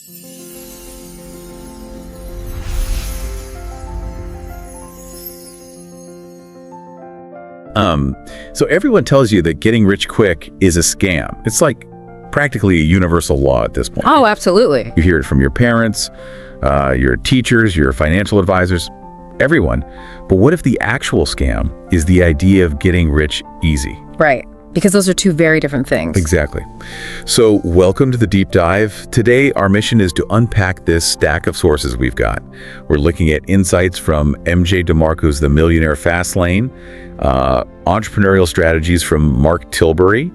So everyone tells you that getting rich quick is a scam. It's like practically a universal law at this point. Oh, absolutely. You hear it from your parents, your teachers, your financial advisors, everyone. But what if the actual scam is the idea of getting rich easy? Right. Because those are two very different things. Exactly. So welcome to the deep dive. Today, our mission is to unpack this stack of sources we've got. We're looking at insights from MJ DeMarco's The Millionaire Fastlane, entrepreneurial strategies from Mark Tilbury,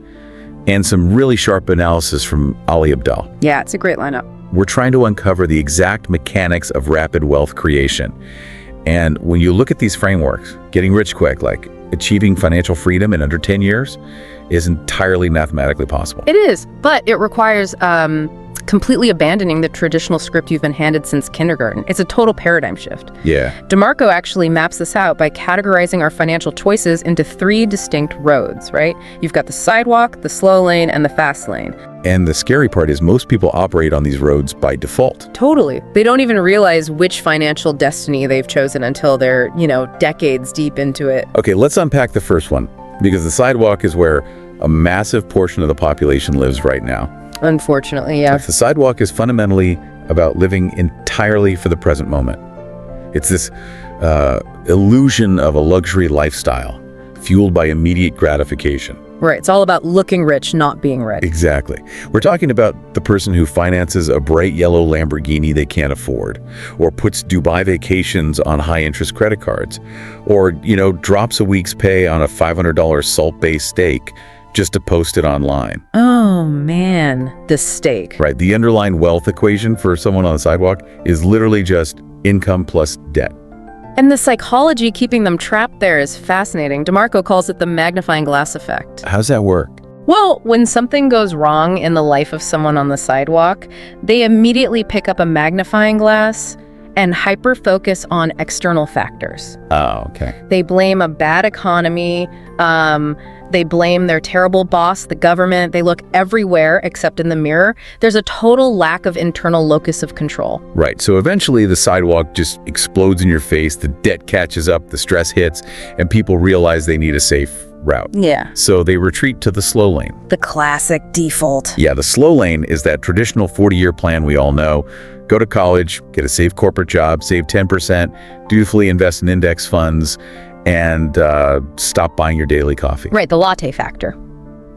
and some really sharp analysis from Ali Abdaal. Yeah, it's a great lineup. We're trying to uncover the exact mechanics of rapid wealth creation. And when you look at these frameworks, getting rich quick, like achieving financial freedom in under 10 years, is entirely mathematically possible. It is, but it requires completely abandoning the traditional script you've been handed since kindergarten. It's a total paradigm shift. Yeah. DeMarco actually maps this out by categorizing our financial choices into 3 distinct roads, right? You've got the sidewalk, the slow lane, and the fast lane. And the scary part is most people operate on these roads by default. Totally. They don't even realize which financial destiny they've chosen until they're, decades deep into it. Okay, let's unpack the first one, because the sidewalk is where a massive portion of the population lives right now. Unfortunately, yeah. The sidewalk is fundamentally about living entirely for the present moment. It's this illusion of a luxury lifestyle fueled by immediate gratification. Right. It's all about looking rich, not being rich. Exactly. We're talking about the person who finances a bright yellow Lamborghini they can't afford, or puts Dubai vacations on high-interest credit cards, or, drops a week's pay on a $500 salt-based steak just to post it online. Oh, man. The steak. Right. The underlying wealth equation for someone on the sidewalk is literally just income plus debt. And the psychology keeping them trapped there is fascinating. DeMarco calls it the magnifying glass effect. How's that work? Well, when something goes wrong in the life of someone on the sidewalk, they immediately pick up a magnifying glass and hyper-focus on external factors. Oh, okay. They blame a bad economy. They blame their terrible boss, the government. They look everywhere except in the mirror. There's a total lack of internal locus of control. Right. So eventually the sidewalk just explodes in your face. The debt catches up, the stress hits, and people realize they need a safe route. Yeah. So they retreat to the slow lane. The classic default. Yeah, the slow lane is that traditional 40-year plan we all know. Go to college, get a safe corporate job, save 10%, dutifully invest in index funds, and stop buying your daily coffee. Right, the latte factor.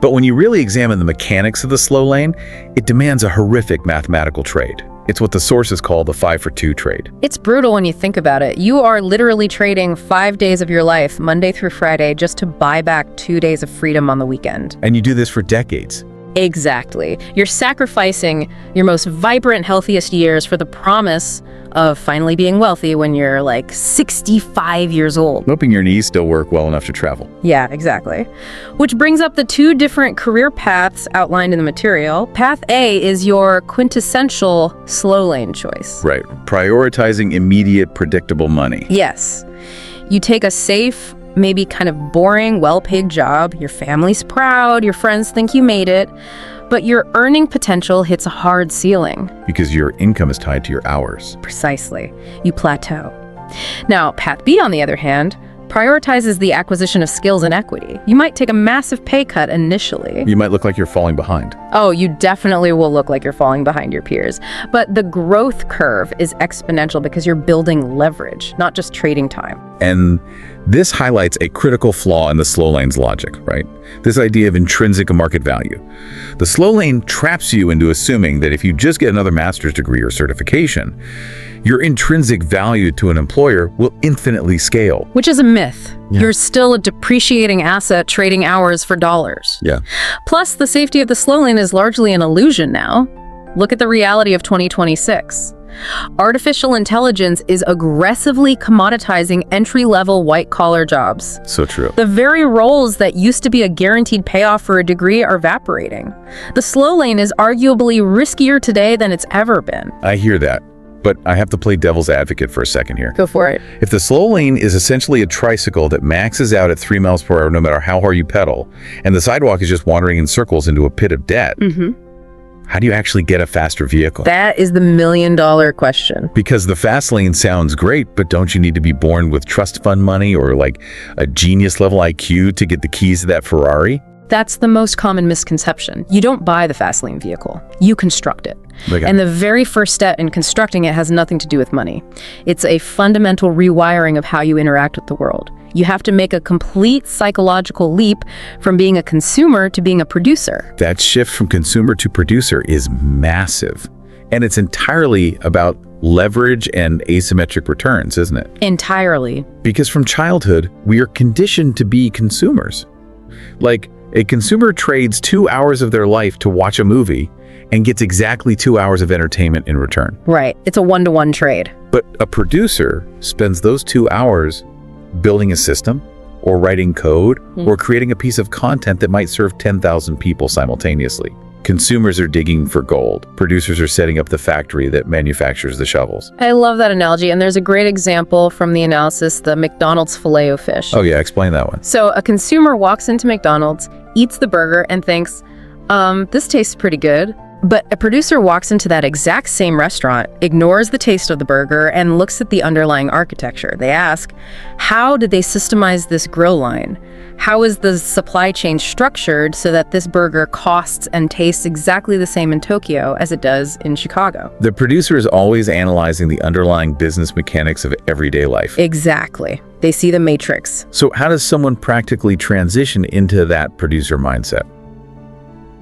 But when you really examine the mechanics of the slow lane, it demands a horrific mathematical trade. It's what the sources call the 5-for-2 trade. It's brutal when you think about it. You are literally trading 5 days of your life, Monday through Friday, just to buy back 2 days of freedom on the weekend. And you do this for decades. Exactly. You're sacrificing your most vibrant, healthiest years for the promise of finally being wealthy when you're like 65 years old. Hoping your knees still work well enough to travel. Yeah, exactly. Which brings up the 2 different career paths outlined in the material. Path A is your quintessential slow lane choice. Right. Prioritizing immediate, predictable money. Yes. You take a safe, maybe kind of boring, well-paid job. Your family's proud. Your friends think you made it. But your earning potential hits a hard ceiling. Because your income is tied to your hours. Precisely. You plateau. Now, Path B, on the other hand, prioritizes the acquisition of skills and equity. You might take a massive pay cut initially. You might look like you're falling behind. Oh, you definitely will look like you're falling behind your peers. But the growth curve is exponential because you're building leverage, not just trading time. And this highlights a critical flaw in the slow lane's logic, right? This idea of intrinsic market value. The slow lane traps you into assuming that if you just get another master's degree or certification, your intrinsic value to an employer will infinitely scale. Which is a myth. Yeah. You're still a depreciating asset trading hours for dollars. Yeah. Plus, the safety of the slow lane is largely an illusion now. Look at the reality of 2026. Artificial intelligence is aggressively commoditizing entry-level white-collar jobs. So true. The very roles that used to be a guaranteed payoff for a degree are evaporating. The slow lane is arguably riskier today than it's ever been. I hear that, but I have to play devil's advocate for a second here. Go for it. If the slow lane is essentially a tricycle that maxes out at 3 miles per hour no matter how hard you pedal, and the sidewalk is just wandering in circles into a pit of debt, How do you actually get a faster vehicle? That is the million-dollar question. Because the fast lane sounds great, but don't you need to be born with trust fund money or like a genius level IQ to get the keys to that Ferrari? That's the most common misconception. You don't buy the fast lane vehicle, you construct it. Okay. And the very first step in constructing it has nothing to do with money. It's a fundamental rewiring of how you interact with the world. You have to make a complete psychological leap from being a consumer to being a producer. That shift from consumer to producer is massive. And it's entirely about leverage and asymmetric returns, isn't it? Entirely. Because from childhood, we are conditioned to be consumers. Like, a consumer trades 2 hours of their life to watch a movie and gets exactly 2 hours of entertainment in return. Right. It's a one-to-one trade. But a producer spends those 2 hours building a system or writing code or creating a piece of content that might serve 10,000 people simultaneously. Consumers are digging for gold. Producers are setting up the factory that manufactures the shovels. I love that analogy, and there's a great example from the analysis, the McDonald's Filet-O-Fish. Oh yeah, explain that one. So a consumer walks into McDonald's, eats the burger, and thinks, this tastes pretty good. But a producer walks into that exact same restaurant, ignores the taste of the burger, and looks at the underlying architecture. They ask, how did they systemize this grill line? How is the supply chain structured so that this burger costs and tastes exactly the same in Tokyo as it does in Chicago? The producer is always analyzing the underlying business mechanics of everyday life. Exactly. They see the matrix. So how does someone practically transition into that producer mindset?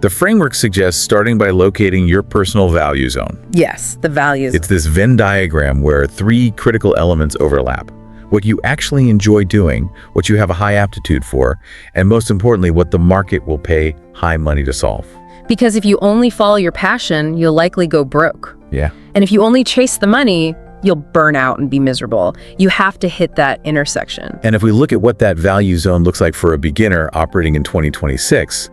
The framework suggests starting by locating your personal value zone. Yes, the values. It's this Venn diagram where 3 critical elements overlap. What you actually enjoy doing, what you have a high aptitude for, and most importantly, what the market will pay high money to solve. Because if you only follow your passion, you'll likely go broke. Yeah. And if you only chase the money, you'll burn out and be miserable. You have to hit that intersection. And if we look at what that value zone looks like for a beginner operating in 2026,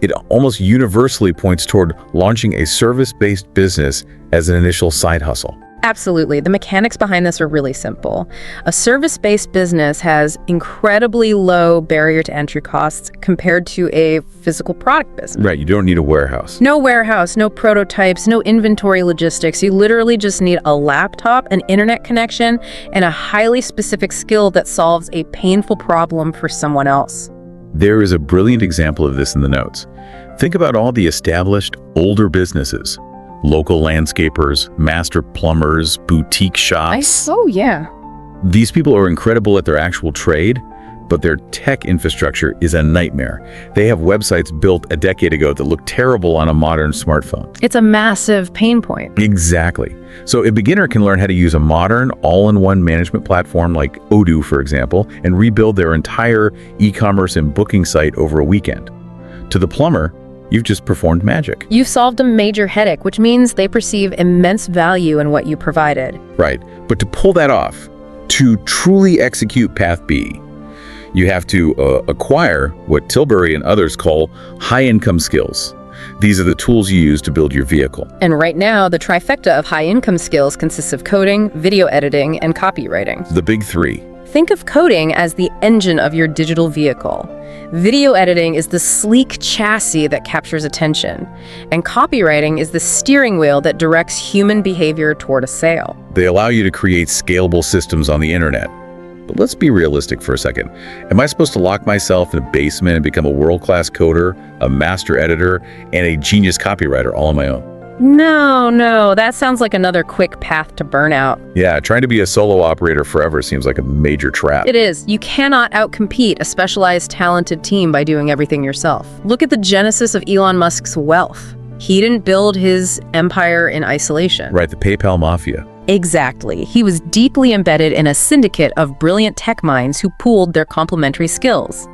it almost universally points toward launching a service-based business as an initial side hustle. Absolutely. The mechanics behind this are really simple. A service-based business has incredibly low barrier to entry costs compared to a physical product business. Right, you don't need a warehouse. No warehouse, no prototypes, no inventory logistics. You literally just need a laptop, an internet connection, and a highly specific skill that solves a painful problem for someone else. There is a brilliant example of this in the notes. Think about all the established, older businesses. Local landscapers, master plumbers, boutique shops. Yeah. These people are incredible at their actual trade, but their tech infrastructure is a nightmare. They have websites built a decade ago that look terrible on a modern smartphone. It's a massive pain point. Exactly. So a beginner can learn how to use a modern, all-in-one management platform like Odoo, for example, and rebuild their entire e-commerce and booking site over a weekend. To the plumber, you've just performed magic. You've solved a major headache, which means they perceive immense value in what you provided. Right. But to pull that off, to truly execute Path B, you have to acquire what Tilbury and others call high-income skills. These are the tools you use to build your vehicle. And right now, the trifecta of high-income skills consists of coding, video editing, and copywriting. The big 3. Think of coding as the engine of your digital vehicle. Video editing is the sleek chassis that captures attention. And copywriting is the steering wheel that directs human behavior toward a sale. They allow you to create scalable systems on the internet. But let's be realistic for a second. Am I supposed to lock myself in a basement and become a world-class coder, a master editor, and a genius copywriter all on my own? No, that sounds like another quick path to burnout. Yeah, trying to be a solo operator forever seems like a major trap. It is. You cannot outcompete a specialized, talented team by doing everything yourself. Look at the genesis of Elon Musk's wealth. He didn't build his empire in isolation. Right, the PayPal mafia. Exactly. He was deeply embedded in a syndicate of brilliant tech minds who pooled their complementary skills.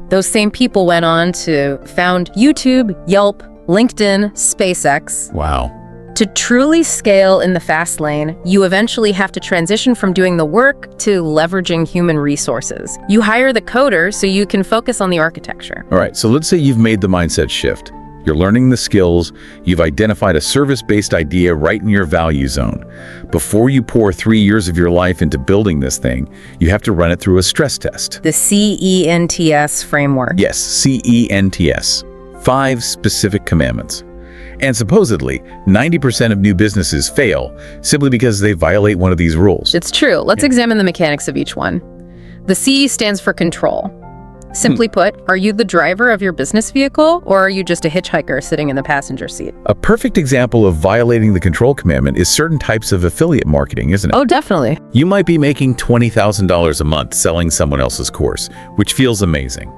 Those same people went on to found YouTube, Yelp, LinkedIn, SpaceX. Wow. To truly scale in the fast lane, you eventually have to transition from doing the work to leveraging human resources. You hire the coder so you can focus on the architecture. All right, so let's say you've made the mindset shift. You're learning the skills, you've identified a service-based idea right in your value zone. Before you pour 3 years of your life into building this thing, you have to run it through a stress test. The CENTS framework. Yes, CENTS. 5 specific commandments. And supposedly, 90% of new businesses fail simply because they violate one of these rules. It's true. Let's examine the mechanics of each one. The C stands for control. Simply put, are you the driver of your business vehicle, or are you just a hitchhiker sitting in the passenger seat? A perfect example of violating the control commandment is certain types of affiliate marketing, isn't it? Oh, definitely. You might be making $20,000 a month selling someone else's course, which feels amazing.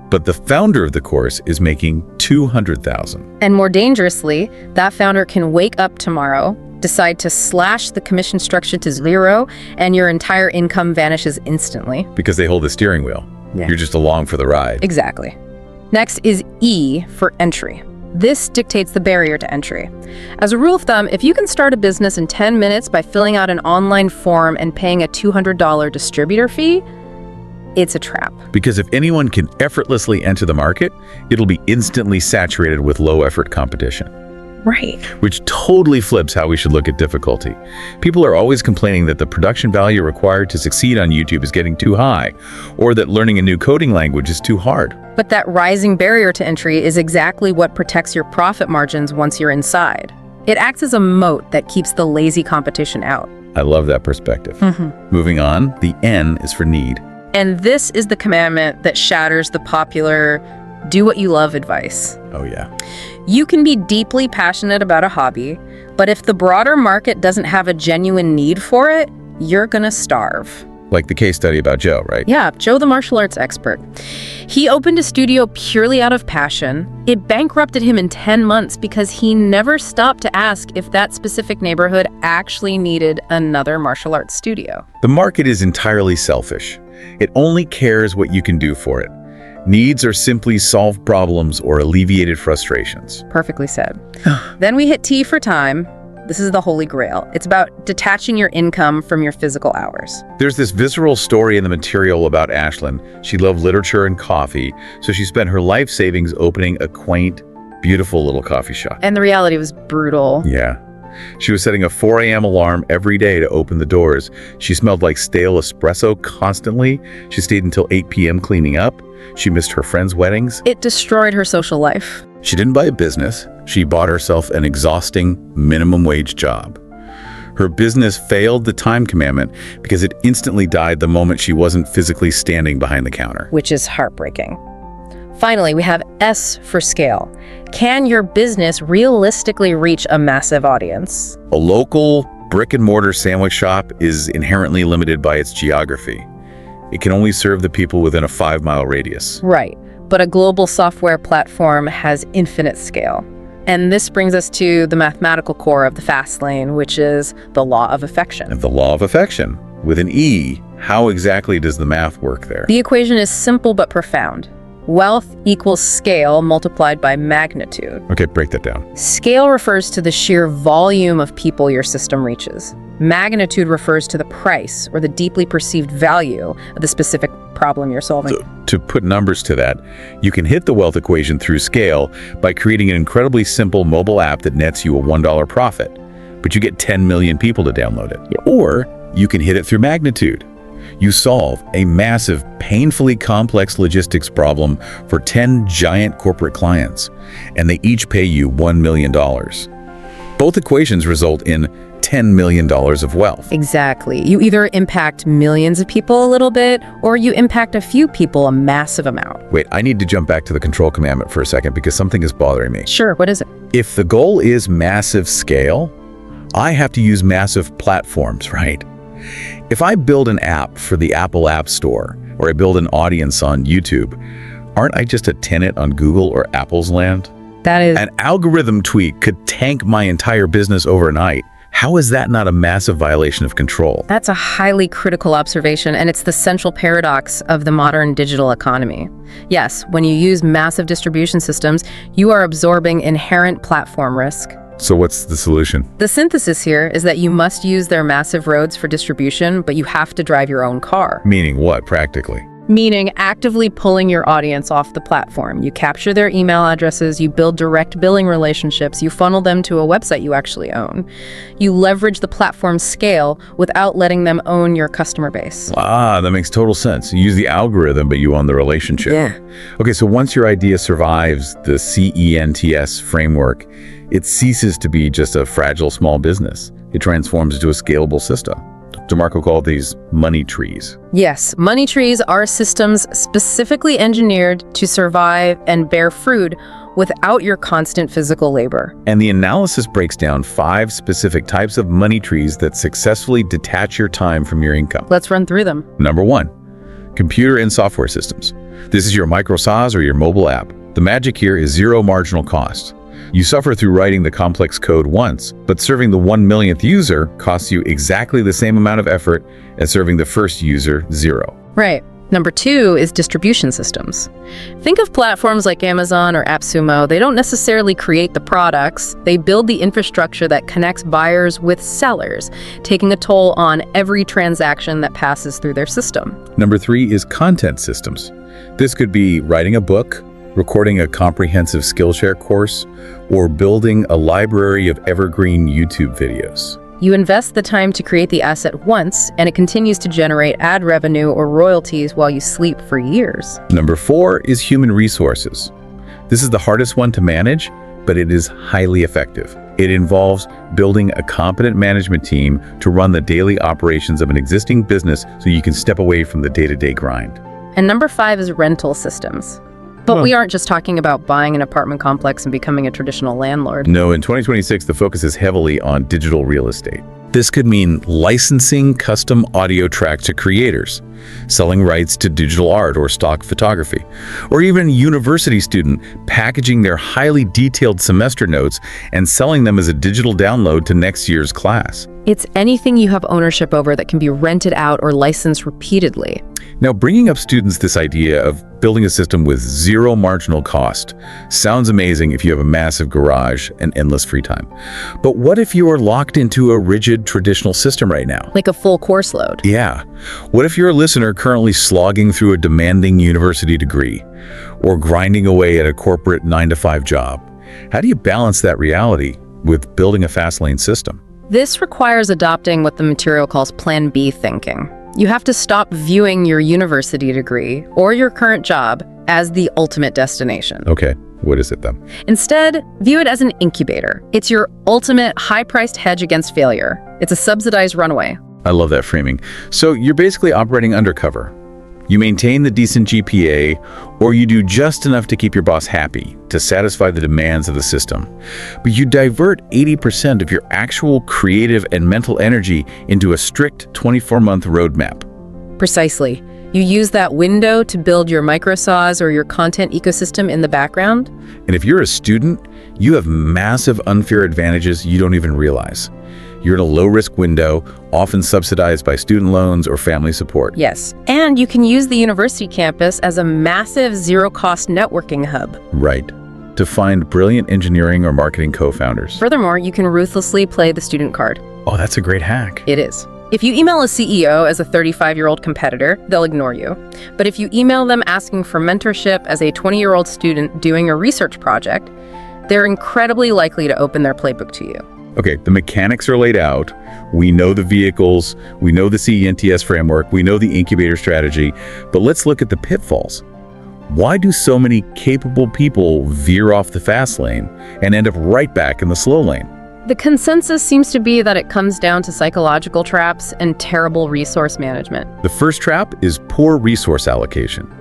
But the founder of the course is making $200,000. And more dangerously, that founder can wake up tomorrow, decide to slash the commission structure to 0, and your entire income vanishes instantly. Because they hold the steering wheel. Yeah. You're just along for the ride. Exactly. Next is E for entry. This dictates the barrier to entry. As a rule of thumb, if you can start a business in 10 minutes by filling out an online form and paying a $200 distributor fee, it's a trap. Because if anyone can effortlessly enter the market, it'll be instantly saturated with low-effort competition. Right. Which totally flips how we should look at difficulty. People are always complaining that the production value required to succeed on YouTube is getting too high, or that learning a new coding language is too hard. But that rising barrier to entry is exactly what protects your profit margins once you're inside. It acts as a moat that keeps the lazy competition out. I love that perspective. Moving on, the N is for need. And this is the commandment that shatters the popular do what you love advice. Oh yeah. You can be deeply passionate about a hobby, but if the broader market doesn't have a genuine need for it, you're gonna starve. Like the case study about Joe, right? Yeah, Joe the martial arts expert. He opened a studio purely out of passion. It bankrupted him in 10 months because he never stopped to ask if that specific neighborhood actually needed another martial arts studio. The market is entirely selfish. It only cares what you can do for it. Needs are simply solved problems or alleviated frustrations. Perfectly said. Then we hit T for time. This is the holy grail. It's about detaching your income from your physical hours. There's this visceral story in the material about Ashlyn. She loved literature and coffee, so she spent her life savings opening a quaint, beautiful little coffee shop. And the reality was brutal. Yeah. She was setting a 4 a.m. alarm every day to open the doors. She smelled like stale espresso constantly. She stayed until 8 p.m. cleaning up. She missed her friends' weddings. It destroyed her social life. She didn't buy a business. She bought herself an exhausting minimum wage job. Her business failed the time commandment because it instantly died the moment she wasn't physically standing behind the counter. Which is heartbreaking. Finally, we have S for scale. Can your business realistically reach a massive audience? A local brick-and-mortar sandwich shop is inherently limited by its geography. It can only serve the people within a 5-mile radius. Right, but a global software platform has infinite scale. And this brings us to the mathematical core of the fast lane, which is the law of affection. And the law of affection. With an E, how exactly does the math work there? The equation is simple but profound. Wealth equals scale multiplied by magnitude. Okay, break that down. Scale refers to the sheer volume of people your system reaches. Magnitude refers to the price or the deeply perceived value of the specific problem you're solving. So, to put numbers to that, you can hit the wealth equation through scale by creating an incredibly simple mobile app that nets you a $1 profit, but you get 10 million people to download it. Or you can hit it through magnitude. You solve a massive, painfully complex logistics problem for 10 giant corporate clients, and they each pay you $1 million. Both equations result in $10 million of wealth. Exactly. You either impact millions of people a little bit, or you impact a few people a massive amount. Wait, I need to jump back to the control commandment for a second because something is bothering me. Sure, what is it? If the goal is massive scale, I have to use massive platforms, right? If I build an app for the Apple App Store, or I build an audience on YouTube, aren't I just a tenant on Google or Apple's land? That is... An algorithm tweak could tank my entire business overnight. How is that not a massive violation of control? That's a highly critical observation, and it's the central paradox of the modern digital economy. Yes, when you use massive distribution systems, you are absorbing inherent platform risk. So what's the solution? The synthesis here is that you must use their massive roads for distribution, but you have to drive your own car. Meaning what, practically? meaning actively pulling your audience off the platform. You capture their email addresses, you build direct billing relationships, you funnel them to a website you actually own. You leverage the platform's scale without letting them own your customer base. Ah, that makes total sense. You use the algorithm, but you own the relationship. Yeah. Okay, so once your idea survives the CENTS framework, it ceases to be just a fragile small business. It transforms into a scalable system. DeMarco called these money trees. Yes, money trees are systems specifically engineered to survive and bear fruit without your constant physical labor. And the analysis breaks down 5 specific types of money trees that successfully detach your time from your income. Let's run through them. Number 1, computer and software systems. This is your micro SaaS or your mobile app. The magic here is zero marginal cost. You suffer through writing the complex code once, but serving the 1 millionth user costs you exactly the same amount of effort as serving the first user 0. Right. Number 2 is distribution systems. Think of platforms like Amazon or AppSumo. They don't necessarily create the products. They build the infrastructure that connects buyers with sellers, taking a toll on every transaction that passes through their system. Number 3 is content systems. This could be writing a book, recording a comprehensive Skillshare course, or building a library of evergreen YouTube videos. You invest the time to create the asset once, and it continues to generate ad revenue or royalties while you sleep for years. Number 4 is human resources. This is the hardest one to manage, but it is highly effective. It involves building a competent management team to run the daily operations of an existing business so you can step away from the day-to-day grind. And number 5 is rental systems. But we aren't just talking about buying an apartment complex and becoming a traditional landlord. No, in 2026, the focus is heavily on digital real estate. This could mean licensing custom audio tracks to creators, selling rights to digital art or stock photography, or even a university student packaging their highly detailed semester notes and selling them as a digital download to next year's class. It's anything you have ownership over that can be rented out or licensed repeatedly. Now, bringing up students this idea of building a system with zero marginal cost sounds amazing if you have a massive garage and endless free time. But what if you are locked into a rigid traditional system right now? Like a full course load. Yeah. What if you're a listener currently slogging through a demanding university degree or grinding away at a corporate 9-to-5 job? How do you balance that reality with building a Fastlane system? This requires adopting what the material calls Plan B thinking. You have to stop viewing your university degree or your current job as the ultimate destination. Okay, what is it then? Instead, view it as an incubator. It's your ultimate high-priced hedge against failure. It's a subsidized runaway. I love that framing. So you're basically operating undercover. You maintain the decent GPA, or you do just enough to keep your boss happy, to satisfy the demands of the system. But you divert 80% of your actual creative and mental energy into a strict 24-month roadmap. Precisely. You use that window to build your microsaws or your content ecosystem in the background. And if you're a student, you have massive unfair advantages you don't even realize. You're in a low-risk window, often subsidized by student loans or family support. Yes, and you can use the university campus as a massive zero-cost networking hub. Right. To find brilliant engineering or marketing co-founders. Furthermore, you can ruthlessly play the student card. Oh, that's a great hack. It is. If you email a CEO as a 35-year-old competitor, they'll ignore you. But if you email them asking for mentorship as a 20-year-old student doing a research project, they're incredibly likely to open their playbook to you. Okay, the mechanics are laid out. We know the vehicles, we know the CENTS framework, we know the incubator strategy, but let's look at the pitfalls. Why do so many capable people veer off the fast lane and end up right back in the slow lane? The consensus seems to be that it comes down to psychological traps and terrible resource management. The first trap is poor resource allocation.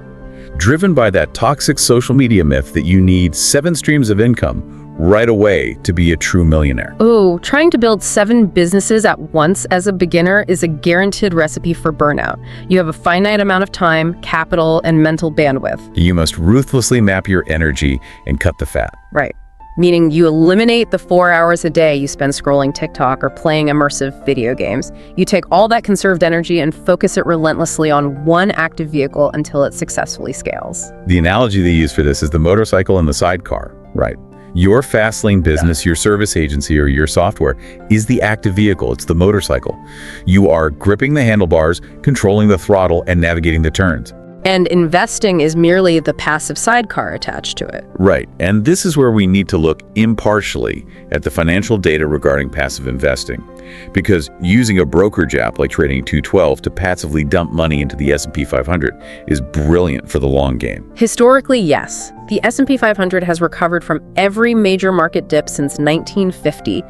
Driven by that toxic social media myth that you need 7 streams of income right away to be a true millionaire. Oh, trying to build 7 businesses at once as a beginner is a guaranteed recipe for burnout. You have a finite amount of time, capital, and mental bandwidth. You must ruthlessly map your energy and cut the fat. Right. Meaning you eliminate the 4 hours a day you spend scrolling TikTok or playing immersive video games. You take all that conserved energy and focus it relentlessly on one active vehicle until it successfully scales. The analogy they use for this is the motorcycle and the sidecar, right? Your Fastlane business, your service agency, or your software is the active vehicle. It's the motorcycle. You are gripping the handlebars, controlling the throttle, and navigating the turns. And investing is merely the passive sidecar attached to it. Right, and this is where we need to look impartially at the financial data regarding passive investing. Because using a brokerage app like Trading 212 to passively dump money into the S&P 500 is brilliant for the long game. Historically, yes. The S&P 500 has recovered from every major market dip since 1950.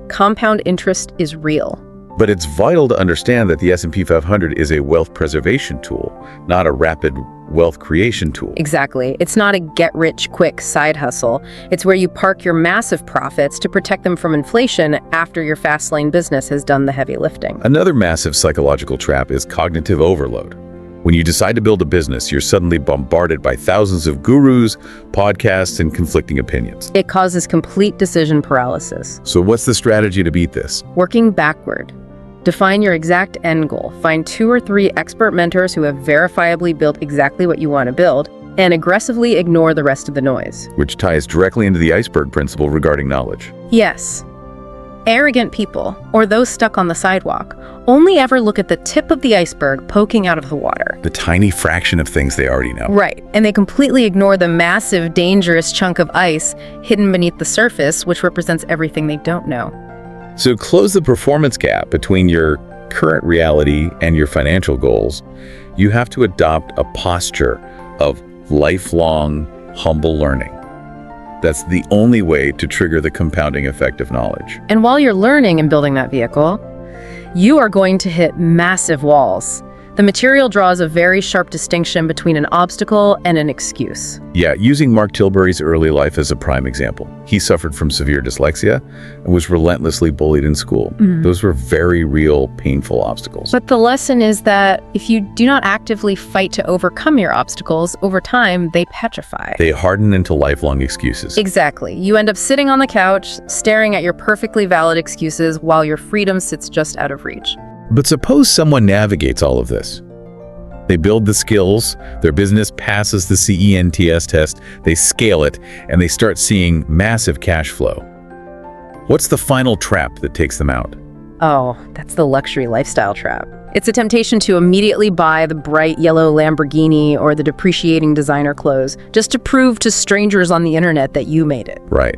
Compound interest is real. But it's vital to understand that the S&P 500 is a wealth preservation tool, not a rapid wealth creation tool. Exactly. It's not a get-rich-quick side hustle. It's where you park your massive profits to protect them from inflation after your fast-lane business has done the heavy lifting. Another massive psychological trap is cognitive overload. When you decide to build a business, you're suddenly bombarded by thousands of gurus, podcasts, and conflicting opinions. It causes complete decision paralysis. So what's the strategy to beat this? Working backward. Define your exact end goal. Find 2 or 3 expert mentors who have verifiably built exactly what you want to build, and aggressively ignore the rest of the noise. Which ties directly into the iceberg principle regarding knowledge. Yes. Arrogant people, or those stuck on the sidewalk, only ever look at the tip of the iceberg poking out of the water. The tiny fraction of things they already know. Right, and they completely ignore the massive, dangerous chunk of ice hidden beneath the surface, which represents everything they don't know. So close the performance gap between your current reality and your financial goals. You have to adopt a posture of lifelong, humble learning. That's the only way to trigger the compounding effect of knowledge. And while you're learning and building that vehicle, you are going to hit massive walls. The material draws a very sharp distinction between an obstacle and an excuse. Yeah, using Mark Tilbury's early life as a prime example. He suffered from severe dyslexia and was relentlessly bullied in school. Those were very real, painful obstacles. But the lesson is that if you do not actively fight to overcome your obstacles, over time, they petrify. They harden into lifelong excuses. Exactly. You end up sitting on the couch, staring at your perfectly valid excuses while your freedom sits just out of reach. But suppose someone navigates all of this. They build the skills, their business passes the CENTS test, they scale it, and they start seeing massive cash flow. What's the final trap that takes them out? Oh, that's the luxury lifestyle trap. It's a temptation to immediately buy the bright yellow Lamborghini or the depreciating designer clothes, just to prove to strangers on the internet that you made it. Right.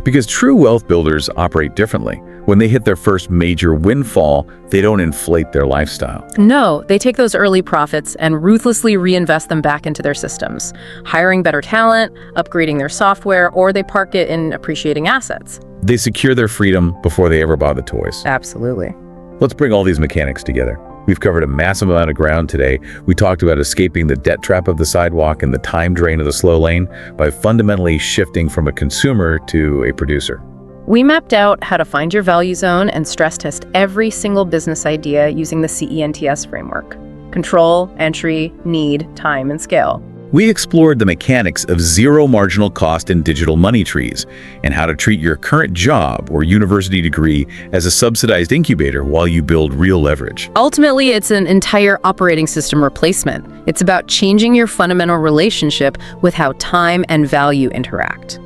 Because true wealth builders operate differently. When they hit their first major windfall, they don't inflate their lifestyle. No, they take those early profits and ruthlessly reinvest them back into their systems, hiring better talent, upgrading their software, or they park it in appreciating assets. They secure their freedom before they ever buy the toys. Absolutely. Let's bring all these mechanics together. We've covered a massive amount of ground today. We talked about escaping the debt trap of the sidewalk and the time drain of the slow lane by fundamentally shifting from a consumer to a producer. We mapped out how to find your value zone and stress test every single business idea using the CENTS framework: control, entry, need, time, and scale. We explored the mechanics of zero marginal cost in digital money trees and how to treat your current job or university degree as a subsidized incubator while you build real leverage. Ultimately, it's an entire operating system replacement. It's about changing your fundamental relationship with how time and value interact.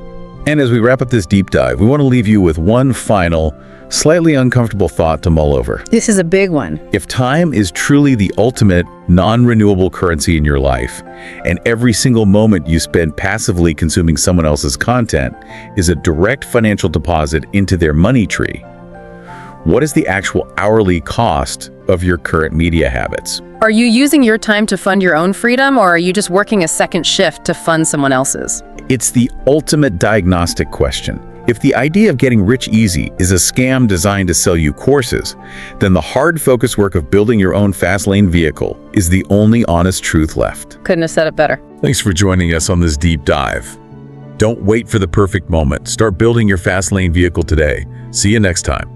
And as we wrap up this deep dive, we want to leave you with one final, slightly uncomfortable thought to mull over. This is a big one. If time is truly the ultimate non-renewable currency in your life, and every single moment you spend passively consuming someone else's content is a direct financial deposit into their money tree, what is the actual hourly cost of your current media habits? Are you using your time to fund your own freedom, or are you just working a second shift to fund someone else's? It's the ultimate diagnostic question. If the idea of getting rich easy is a scam designed to sell you courses, then the hard focused work of building your own fast lane vehicle is the only honest truth left. Couldn't have said it better. Thanks for joining us on this deep dive. Don't wait for the perfect moment. Start building your fast lane vehicle today. See you next time.